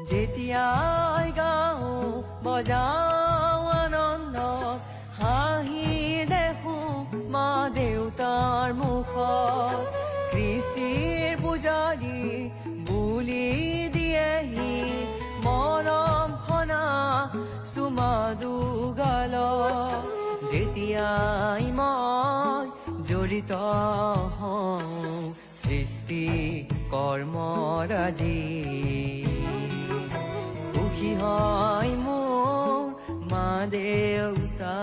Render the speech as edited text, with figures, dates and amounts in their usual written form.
যেতিয়াই গাওঁ বজাওঁ আনন্দত হাঁহি দেখো মা দেউতাৰ মুখত কৃষ্টিৰ পূজাৰী বুলি দিয়েহি মৰম সনা চুমা দুগালত যেতিয়াই মই জড়িত হওঁ সৃষ্টি কৰ্মৰাজি সুখী হয় মোৰ মা দেউতা